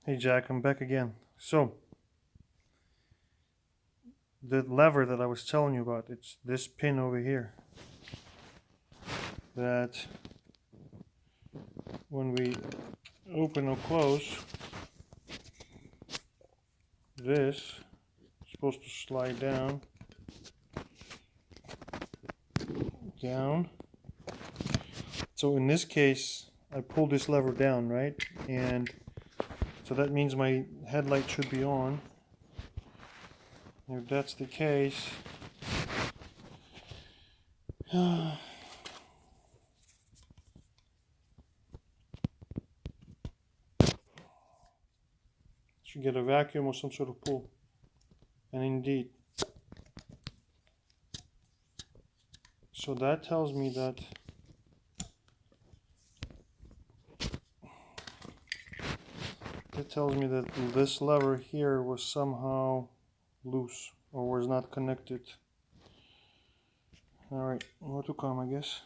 Hey Jack, I'm back again. So, the lever that I was telling you about, it's this pin over here. That when we open or close, this is supposed to slide down. So in this case, I pull this lever down, right? And so that means my headlight should be on. If that's the case, should get a vacuum or some sort of pull. And indeed. So that tells me that this lever here was somehow loose or was not connected. Alright, more to come, I guess.